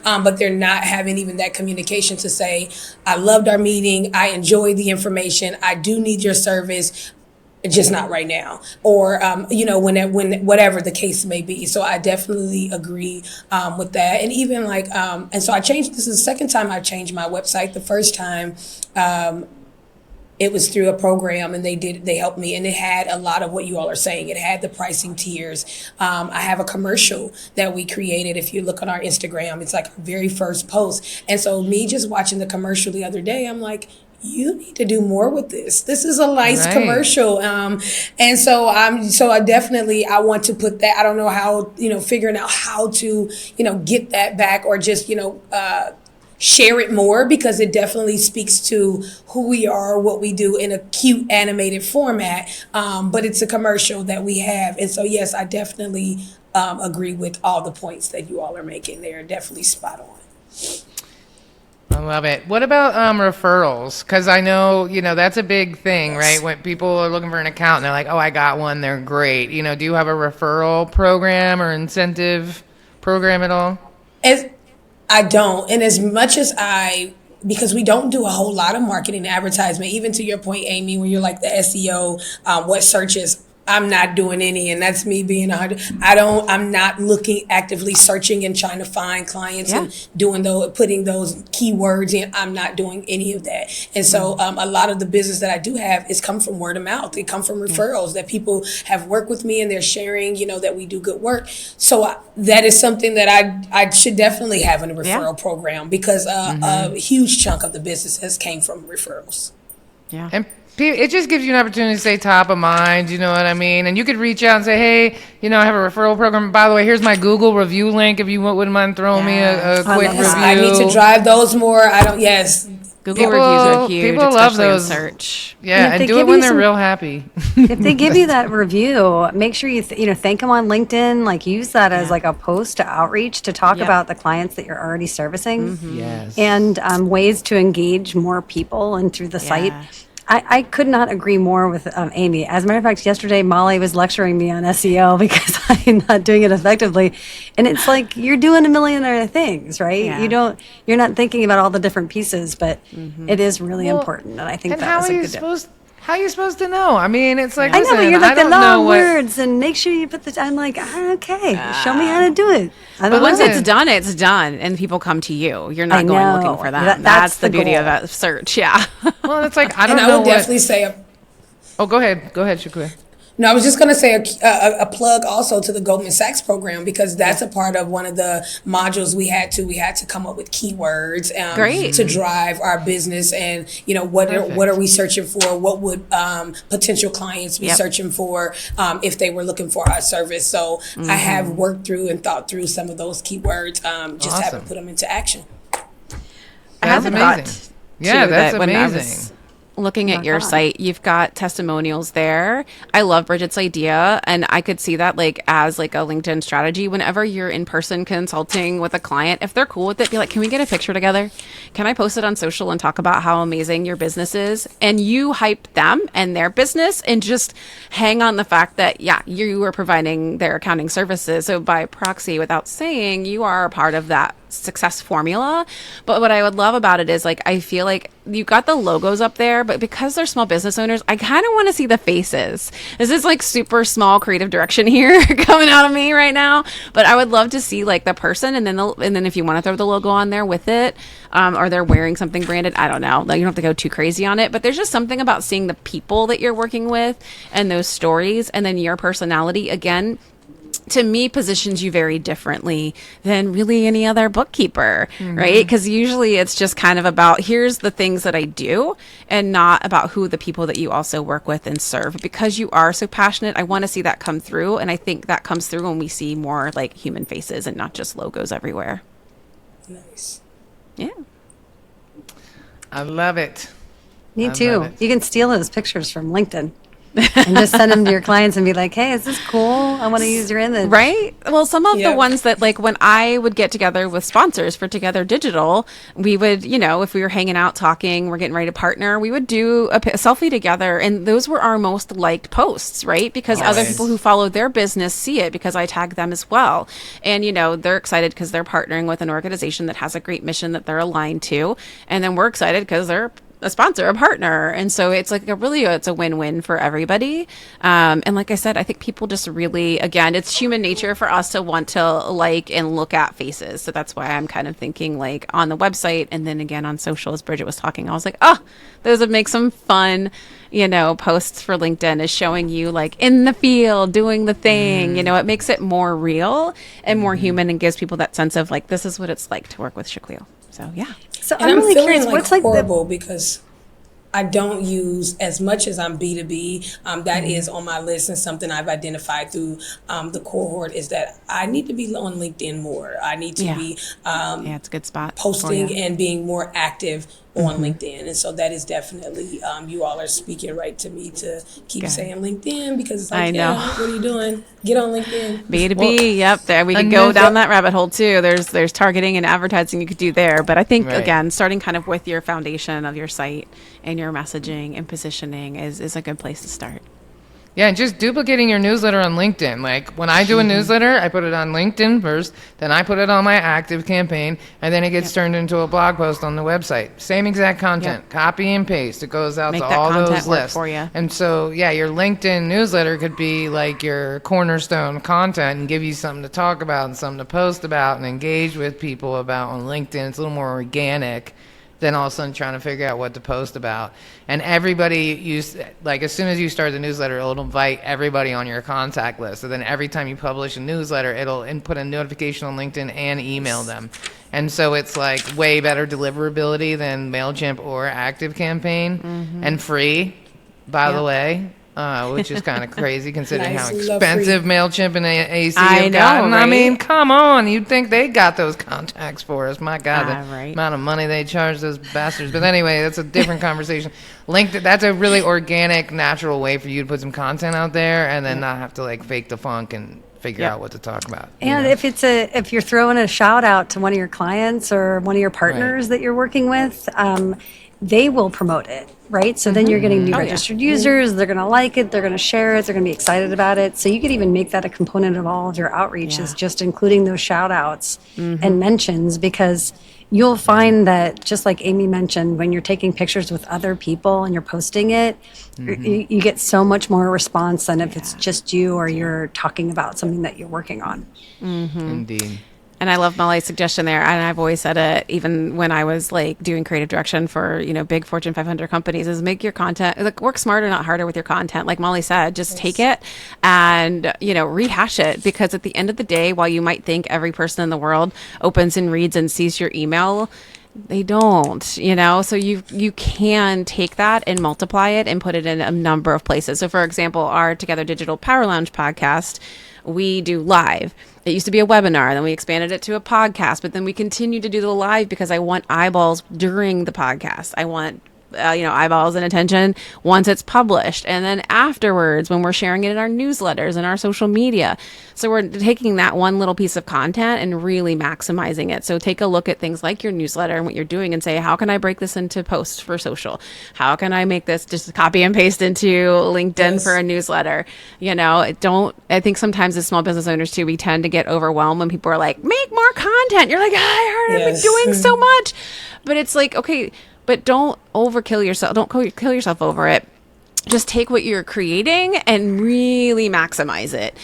but they're not having even that communication to say, I loved our meeting. I enjoyed the information. I do need your service, just not right now. Or, when whatever the case may be. So I definitely agree with that. And even like, and so this is the second time I've changed my website. The first time, it was through a program, and they helped me, and it had a lot of what you all are saying. It had the pricing tiers. I have a commercial that we created. If you look on our Instagram, it's like our very first post. And so me just watching the commercial the other day, I'm like, you need to do more with this. This is a nice commercial. And so I definitely, I want to put that, I don't know how, figuring out how to, get that back, or just, share it more, because it definitely speaks to who we are, what we do in a cute animated format. But it's a commercial that we have. And so, yes, I definitely agree with all the points that you all are making. They are definitely spot on. I love it. What about referrals? Because I know, that's a big thing, right? When people are looking for an account and they're like, oh, I got one, they're great. Do you have a referral program or incentive program at all? I don't. And as much as because we don't do a whole lot of marketing and advertisement, even to your point, Amy, when you're like the SEO, what searches, I'm not doing any, and that's me being 100. I'm not looking actively searching and trying to find clients and putting those keywords in. I'm not doing any of that. And so a lot of the business that I do have is come from word of mouth. It come from referrals that people have worked with me and they're sharing, that we do good work. So that is something that I should definitely have in a referral program, because a huge chunk of the business has came from referrals. Yeah. And it just gives you an opportunity to stay top of mind, you know what I mean? And you could reach out and say, hey, I have a referral program. By the way, here's my Google review link if you wouldn't mind throwing me a quick review. I need to drive those more. Google reviews are huge. People love those. Search. Yeah, and do it when they're real happy. If they give you that review, make sure you thank them on LinkedIn. Like, use that as like a post to outreach to talk about the clients that you're already servicing. Yes. And ways to engage more people and through the site. I could not agree more with Amy. As a matter of fact, yesterday Molly was lecturing me on SEO because I'm not doing it effectively, and it's like you're doing a million other things, right? Yeah. You're not thinking about all the different pieces, but it is really important, and I think and that was a good tip. How are you supposed to know? I mean, it's like, I know, but listen, you're like I the don't know long what... words, and make sure you put the. I'm like, okay, show me how to do it. But once it's done, it's done, and people come to you. You're not going looking for them. That's the beauty of a search. Yeah. Well, it's like I don't know. And I would definitely say. Oh, go ahead, Shaquille. No, I was just going to say a plug also to the Goldman Sachs program, because that's a part of one of the modules we had to come up with keywords to drive our business, and what are we searching for? What would potential clients be searching for if they were looking for our service? So I have worked through and thought through some of those keywords. Just haven't put them into action. That's amazing. Yeah, that's amazing. Looking at your site, you've got testimonials there. I love Bridget's idea, and I could see that as a LinkedIn strategy. Whenever you're in person consulting with a client, if they're cool with it, be like, can we get a picture together? Can I post it on social and talk about how amazing your business is? And you hype them and their business, and just hang on the fact that you are providing their accounting services. So by proxy, without saying, you are a part of that success formula. But what I would love about it is like, I feel like you got the logos up there, but because they're small business owners, I kind of want to see the faces. This is like super small creative direction here coming out of me right now, but I would love to see like the person, and then if you want to throw the logo on there with it, or they're wearing something branded, I don't know, like you don't have to go too crazy on it, but there's just something about seeing the people that you're working with and those stories, and then your personality again, to me, positions you very differently than really any other bookkeeper, right? Because usually it's just kind of about, here's the things that I do, and not about who the people that you also work with and serve. Because you are so passionate, I want to see that come through. And I think that comes through when we see more like human faces and not just logos everywhere. Nice. Yeah. I love it. Me I too. love it. You can steal those pictures from LinkedIn and just send them to your clients and be like, hey, is this cool? I want to use your image. Right. Well, some of Yeah. the ones that like when I would get together with sponsors for Together Digital, we would, if we were hanging out talking, we're getting ready to partner, we would do a selfie together. And those were our most liked posts, right? Because other Always. people who follow their business see it because I tag them as well. And, they're excited because they're partnering with an organization that has a great mission that they're aligned to. And then we're excited because they're a sponsor, a partner. And so it's like it's a win-win for everybody. And like I said, I think people just really, again, it's human nature for us to want to like and look at faces. So that's why I'm kind of thinking like on the website and then again on social, as Bridget was talking, I was like, oh, those would make some fun, posts for LinkedIn, is showing you like in the field doing the thing. It makes it more real and more human and gives people that sense of like, this is what it's like to work with Shaquille. So yeah. So And I'm really feeling curious, like what's like the horrible because I don't use, as much as I'm B2B, that is on my list, and something I've identified through the cohort is that I need to be on LinkedIn more. I need to be It's a good spot for posting you. and being more active on LinkedIn. And so that is definitely, you all are speaking right to me to keep Good. saying LinkedIn, because it's like, I know. yeah, what are you doing? Get on LinkedIn. B2B, yep. There we could go down that rabbit hole too. There's targeting and advertising you could do there. But I think Right. again, starting kind of with your foundation of your site and your messaging and positioning is a good place to start. Yeah, and just duplicating your newsletter on LinkedIn. Like when I do a newsletter, I put it on LinkedIn first, then I put it on my active campaign, and then it gets turned into a blog post on the website. Same exact content, copy and paste. It goes out Make to that all content those work lists. for ya. And so, yeah, your LinkedIn newsletter could be like your cornerstone content and give you something to talk about and something to post about and engage with people about on LinkedIn. It's a little more organic than all of a sudden trying to figure out what to post about. And everybody as soon as you start the newsletter, it'll invite everybody on your contact list. So then every time you publish a newsletter, it'll input a notification on LinkedIn and email them. And so it's like way better deliverability than MailChimp or ActiveCampaign, and free, by the way. Which is kind of crazy considering Nice. how We love expensive MailChimp and AC I have know, gotten. I right? mean, come on. You'd think they got those contacts for us. My God, the Right. amount of money they charge those bastards. But anyway, that's a different conversation. LinkedIn, that's a really organic, natural way for you to put some content out there and then not have to like fake the funk and figure out what to talk about. you And know? if you're throwing a shout out to one of your clients or one of your partners that you're working with, they will promote it, right? So then you're getting new registered users. They're going to like it. They're going to share it. They're going to be excited about it. So you could even make that a component of all of your outreach, is just including those shout outs and mentions, because you'll find that, just like Amy mentioned, when you're taking pictures with other people and you're posting it, you get so much more response than if it's just you or you're talking about something that you're working on. Indeed. And I love Molly's suggestion there. And I've always said it, even when I was like doing creative direction for, big Fortune 500 companies, is make your content, like work smarter, not harder with your content. Like Molly said, just take it and, rehash it. Because at the end of the day, while you might think every person in the world opens and reads and sees your email, they don't, so you can take that and multiply it and put it in a number of places. So for example, our Together Digital Power Lounge podcast, we do live. It used to be a webinar, then we expanded it to a podcast, but then we continue to do the live because I want eyeballs during the podcast. I want eyeballs and attention once it's published, and then afterwards when we're sharing it in our newsletters and our social media. So we're taking that one little piece of content and really maximizing it. So take a look at things like your newsletter and what you're doing and say, how can I break this into posts for social? How can I make this just copy and paste into LinkedIn for a newsletter? I think sometimes as small business owners too, we tend to get overwhelmed when people are like, make more content. You're like, I heard I've been doing so much. But it's like, okay, but don't overkill yourself. Don't kill yourself over it. Just take what you're creating and really maximize it.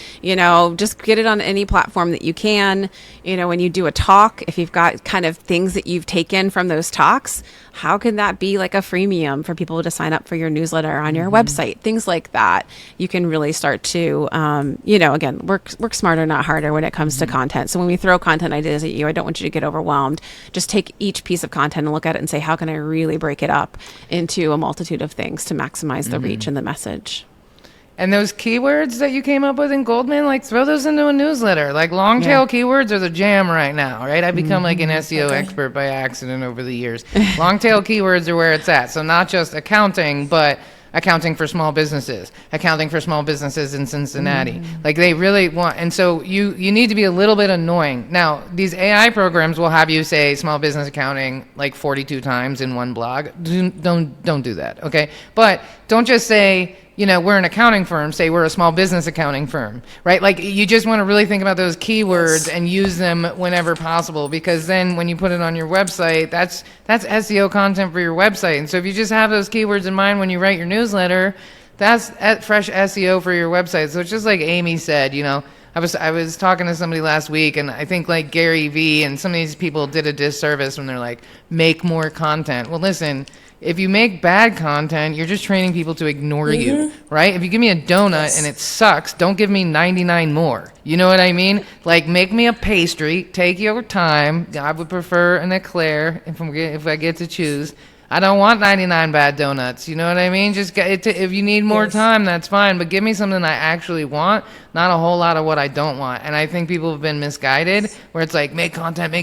Just get it on any platform that you can. When you do a talk, if you've got kind of things that you've taken from those talks, how can that be like a freemium for people to sign up for your newsletter on your website? Things like that. You can really start to, again, work smarter, not harder when it comes to content. So when we throw content ideas at you, I don't want you to get overwhelmed. Just take each piece of content and look at it and say, how can I really break it up into a multitude of things to maximize the reach and the message? And those keywords that you came up with in Goldman, like throw those into a newsletter. Like long tail keywords are the jam right now, right? I've become like an SEO expert by accident over the years. Long tail keywords are where it's at. So not just accounting, but accounting for small businesses, accounting for small businesses in Cincinnati. Like they really want, and so you need to be a little bit annoying. Now, these AI programs will have you say small business accounting like 42 times in one blog. Don't do that, okay? But don't just say, we're an accounting firm, say we're a small business accounting firm, right? Like you just want to really think about those keywords and use them whenever possible, because then when you put it on your website, that's SEO content for your website. And so if you just have those keywords in mind when you write your newsletter, that's fresh SEO for your website. So it's just like Amy said, I was talking to somebody last week, and I think like Gary Vee and some of these people did a disservice when they're like, make more content. Well, listen, if you make bad content, you're just training people to ignore you, right? If you give me a donut and it sucks, don't give me 99 more. You know what I mean? Like, make me a pastry, take your time. I would prefer an eclair if I get to choose. I don't want 99 bad donuts. You know what I mean? Just if you need more time, that's fine. But give me something I actually want, not a whole lot of what I don't want. And I think people have been misguided, where it's like, make content,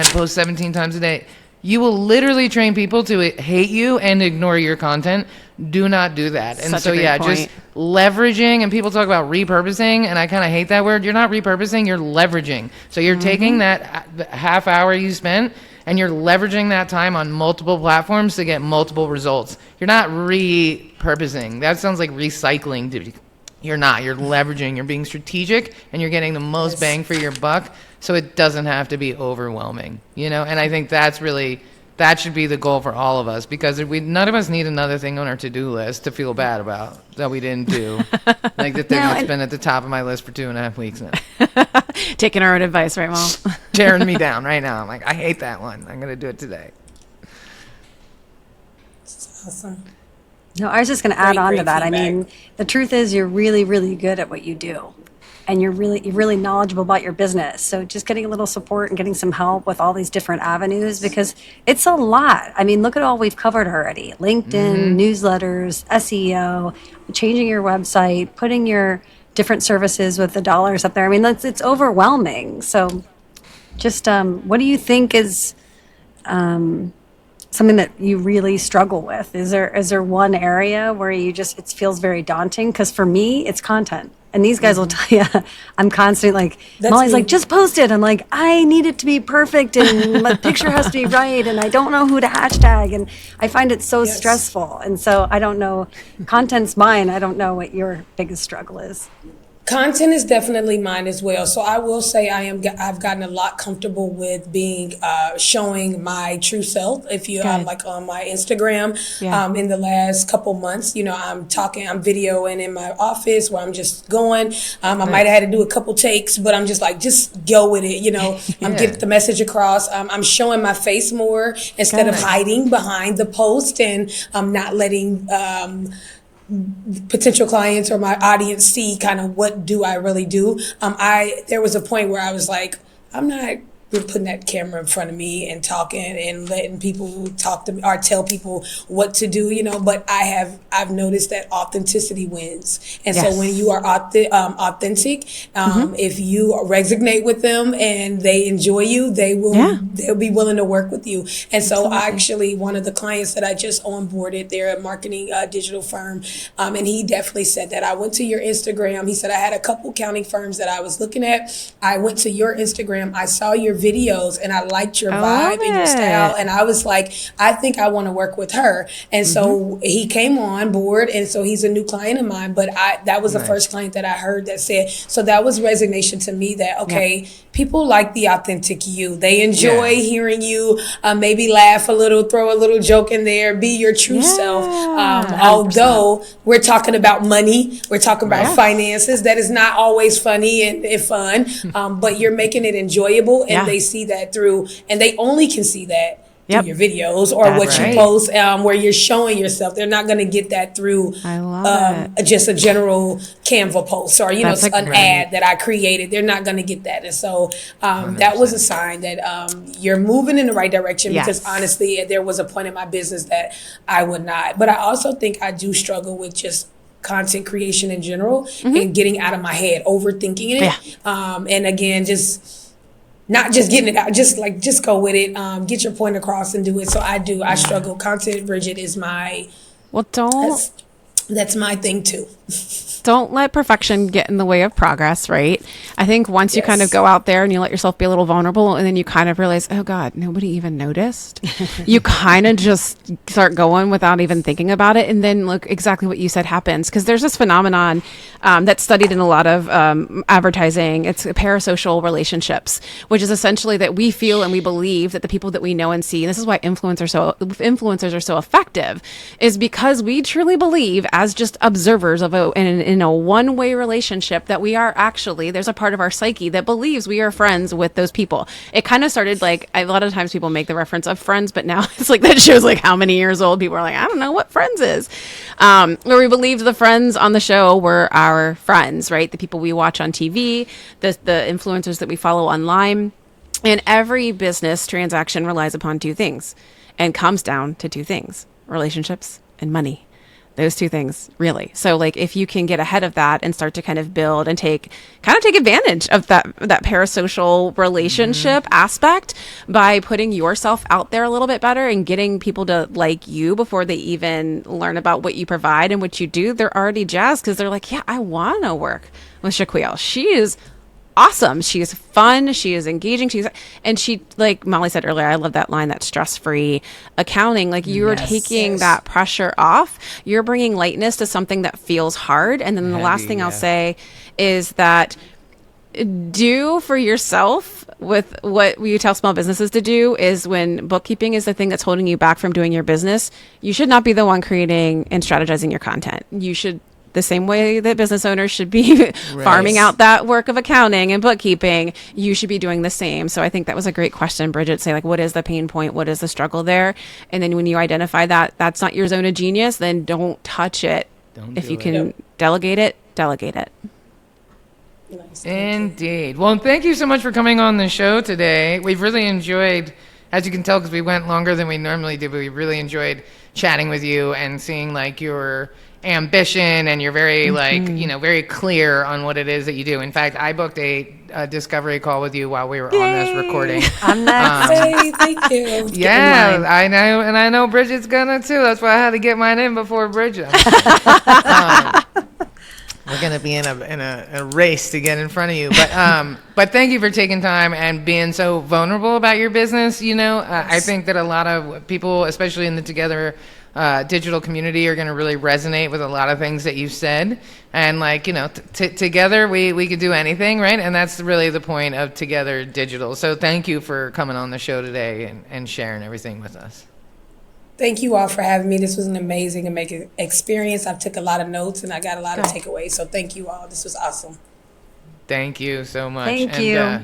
post 17 times a day. You will literally train people to hate you and ignore your content. Do not do that. And so, just leveraging, and people talk about repurposing, and I kind of hate that word. You're not repurposing, you're leveraging. So you're taking that half hour you spent, and you're leveraging that time on multiple platforms to get multiple results. You're not repurposing. That sounds like recycling. You're not. You're leveraging. You're being strategic, and you're getting the most bang for your buck, so it doesn't have to be overwhelming, And I think that should be the goal for all of us, because none of us need another thing on our to-do list to feel bad about that we didn't do. Like the thing that's been at the top of my list for 2.5 weeks now. Taking our own advice, right, Mom? Tearing me down right now. I'm like, I hate that one. I'm going to do it today. That's awesome. No, I was just going to add on to that. Feedback. I mean, the truth is you're really, really good at what you do. And you're really knowledgeable about your business. So just getting a little support and getting some help with all these different avenues, because it's a lot. I mean, look at all we've covered already. LinkedIn, newsletters, SEO, changing your website, putting your different services with the dollars up there. I mean, it's overwhelming. So just what do you think is something that you really struggle with? Is there one area where it feels very daunting? Because for me, it's content. And these guys will tell you, I'm constantly like, Molly's like, just post it. I'm like, I need it to be perfect, and my picture has to be right, and I don't know who to hashtag, and I find it so stressful. And so I don't know, content's mine. I don't know what your biggest struggle is. Content is definitely mine as well. So I will say I've gotten a lot comfortable with showing my true self. If you like on my Instagram, in the last couple months, I'm videoing in my office where I'm just going. I might have had to do a couple takes, but I'm just like, just go with it. I'm getting the message across. I'm showing my face more instead of hiding behind the post, and I'm not letting potential clients or my audience see kind of what do I really do. There was a point where I was like, I'm not putting that camera in front of me and talking and letting people talk to me or tell people what to do, but I've noticed that authenticity wins. And so when you are authentic, if you resonate with them and they enjoy you, they'll be willing to work with you. And so actually one of the clients that I just onboarded, they're a marketing digital firm, and he definitely said that I went to your Instagram. He said I had a couple accounting firms that I was looking at. I went to your Instagram. I saw your videos and I liked your vibe and your style. And I was like, I think I want to work with her. And so he came on board. And so he's a new client of mine. But that was the first client that I heard that said, so that was resignation to me that, okay, people like the authentic you. They enjoy hearing you, maybe laugh a little, throw a little joke in there, be your true self. Although we're talking about money, we're talking about finances, that is not always funny and fun, but you're making it enjoyable, and they see that through, and they only can see that through your videos or what you post, where you're showing yourself. They're not going to get that through just a general Canva post or an ad that I created. They're not going to get that. And so that was a sign that you're moving in the right direction, because honestly, there was a point in my business that I would not. But I also think I do struggle with just content creation in general and getting out of my head, overthinking it. And again, not just getting it out, just go with it, get your point across and do it. So I struggle. Content, Bridget, is my, that's my thing too. Don't let perfection get in the way of progress, right? I think once you kind of go out there and you let yourself be a little vulnerable, and then you kind of realize, oh God, nobody even noticed. You kind of just start going without even thinking about it. And then look, exactly what you said happens. Because there's this phenomenon that's studied in a lot of advertising. It's parasocial relationships, which is essentially that we feel and we believe that the people that we know and see, and this is why influencers are so effective, is because we truly believe as just observers of in a one-way relationship that we are actually, there's a part of our psyche that believes we are friends with those people. It kind of started like, a lot of times people make the reference of Friends, but now it's like that show's like how many years old? People are like, I don't know what Friends is. Where we believed the friends on the show were our friends, right? The people we watch on TV, the influencers that we follow online. And every business transaction relies upon two things and comes down to two things: relationships and money. Those two things, really. So like if you can get ahead of that and start to kind of build and take advantage of that parasocial relationship aspect by putting yourself out there a little bit better and getting people to like you before they even learn about what you provide and what you do, they're already jazzed because they're like, yeah, I want to work with Shaquille. She is awesome. She is fun. She is engaging. And she, like Molly said earlier, I love that line, that stress-free accounting. Like you are taking that pressure off. You're bringing lightness to something that feels hard. And then the last thing I'll say is that do for yourself with what you tell small businesses to do is when bookkeeping is the thing that's holding you back from doing your business, you should not be the one creating and strategizing your content. You should, the same way that business owners should be farming out that work of accounting and bookkeeping, you should be doing the same. So I think that was a great question, Bridget. Say like, what is the pain point? What is the struggle there? And then when you identify that that's not your zone of genius, then don't touch it. If you can delegate it, delegate it. Nice. Indeed. Well, thank you so much for coming on the show today. We've really enjoyed, as you can tell, because we went longer than we normally do, but we really enjoyed chatting with you and seeing like your ambition, and you're very very clear on what it is that you do. In fact, I booked a discovery call with you while we were on this recording. I'm next. Hey, thank you. Yeah, I know, and I know Bridget's gonna too. That's why I had to get mine in before Bridget. We're gonna be in a race to get in front of you, but thank you for taking time and being so vulnerable about your business. I think that a lot of people, especially in the Together digital community, are going to really resonate with a lot of things that you said. And together we could do anything, right? And that's really the point of Together Digital. So thank you for coming on the show today and sharing everything with us. Thank you all for having me. This was an amazing experience. I took a lot of notes and I got a lot of takeaways. So thank you all. This was awesome. Thank you so much. Thank you.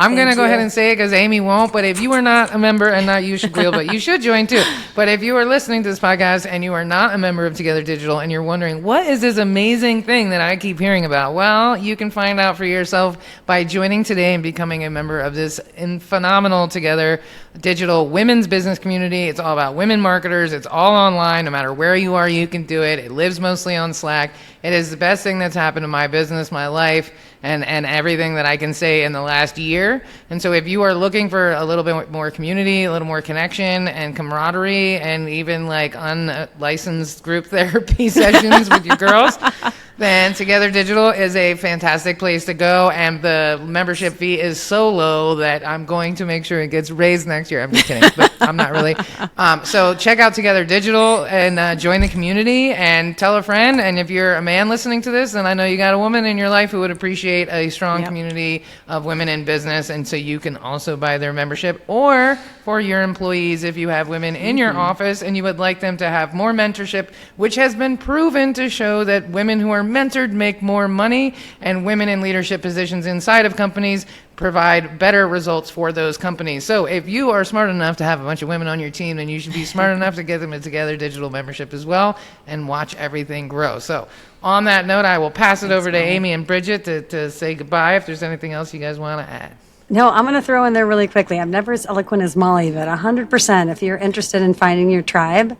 I'm going to Thank go ahead you. and say it because Amy won't, but if you are not a member, and not you, Shaquille, but you should join too. But if you are listening to this podcast and you are not a member of Together Digital and you're wondering, what is this amazing thing that I keep hearing about? Well, you can find out for yourself by joining today and becoming a member of this phenomenal Together Digital women's business community. It's all about women marketers. It's all online. No matter where you are, you can do it. It lives mostly on Slack. It is the best thing that's happened to my business, my life, and everything that I can say in the last year. And so if you are looking for a little bit more community, a little more connection and camaraderie, and even like unlicensed group therapy sessions with your girls, then Together Digital is a fantastic place to go. And the membership fee is so low that I'm going to make sure it gets raised next year. I'm just kidding, but I'm not really. So check out Together Digital and join the community and tell a friend. And if you're a man listening to this, then I know you got a woman in your life who would appreciate a strong community of women in business. And so you can also buy their membership, or for your employees, if you have women in your office and you would like them to have more mentorship, which has been proven to show that women who are mentored make more money, and women in leadership positions inside of companies provide better results for those companies. So if you are smart enough to have a bunch of women on your team, then you should be smart enough to get them a Together Digital membership as well and watch everything grow. So on that note, I will pass it over to Amy and Bridget to say goodbye if there's anything else you guys want to add. No, I'm going to throw in there really quickly. I'm never as eloquent as Molly, but 100% if you're interested in finding your tribe.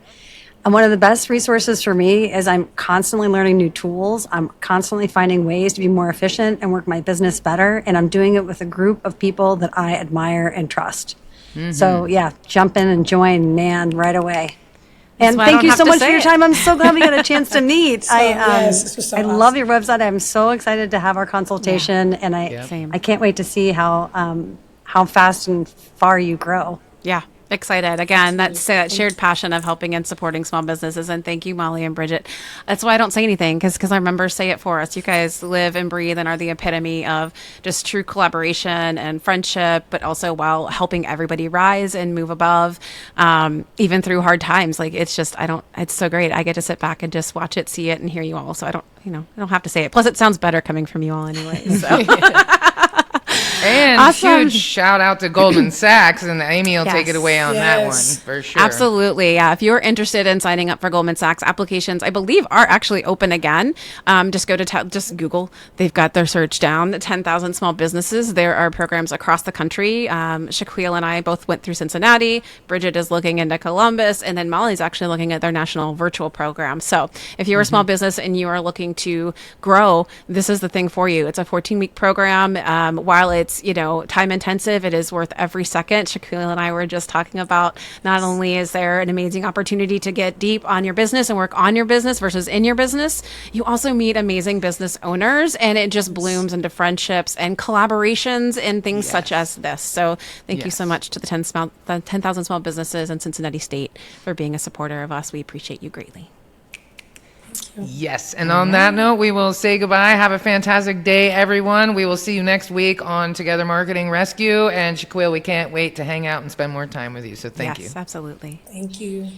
And one of the best resources for me is I'm constantly learning new tools. I'm constantly finding ways to be more efficient and work my business better. And I'm doing it with a group of people that I admire and trust. So yeah, jump in and join, man, right away. And why I thank don't you have so to much for say your it. time. I'm so glad we got a chance to meet. yes, this was so I awesome. love your website. I'm so excited to have our consultation, and Same. I can't wait to see how fast and far you grow. Yeah, excited. Again, that's that shared passion of helping and supporting small businesses. And thank you, Molly and Bridget. That's why I don't say anything, because our members say it for us. You guys live and breathe and are the epitome of just true collaboration and friendship, but also while helping everybody rise and move above, even through hard times. Like, it's just, it's so great. I get to sit back and just watch it, see it, and hear you all. So I don't have to say it. Plus, it sounds better coming from you all anyway. So. And Awesome. huge shout out to Goldman Sachs, and Amy will take it Yes. away on that one Yes. for sure. Absolutely. Yeah. If you're interested in signing up for Goldman Sachs, applications, I believe, are actually open again. Just go to just Google. They've got their search down. The 10,000 small businesses. There are programs across the country. Shaquille and I both went through Cincinnati. Bridget is looking into Columbus, and then Molly's actually looking at their national virtual program. So if you're a small business and you are looking to grow, this is the thing for you. It's a 14-week program. While it's time intensive, it is worth every second. Shaquille and I were just talking about, not only is there an amazing opportunity to get deep on your business and work on your business versus in your business, you also meet amazing business owners, and it just blooms into friendships and collaborations and things such as this. So thank you so much to the 10,000 small businesses in Cincinnati State for being a supporter of us. We appreciate you greatly. Yes. And on that note, we will say goodbye. Have a fantastic day, everyone. We will see you next week on Together Marketing Rescue. And Shaquille, we can't wait to hang out and spend more time with you. So thank you. Yes, absolutely. Thank you.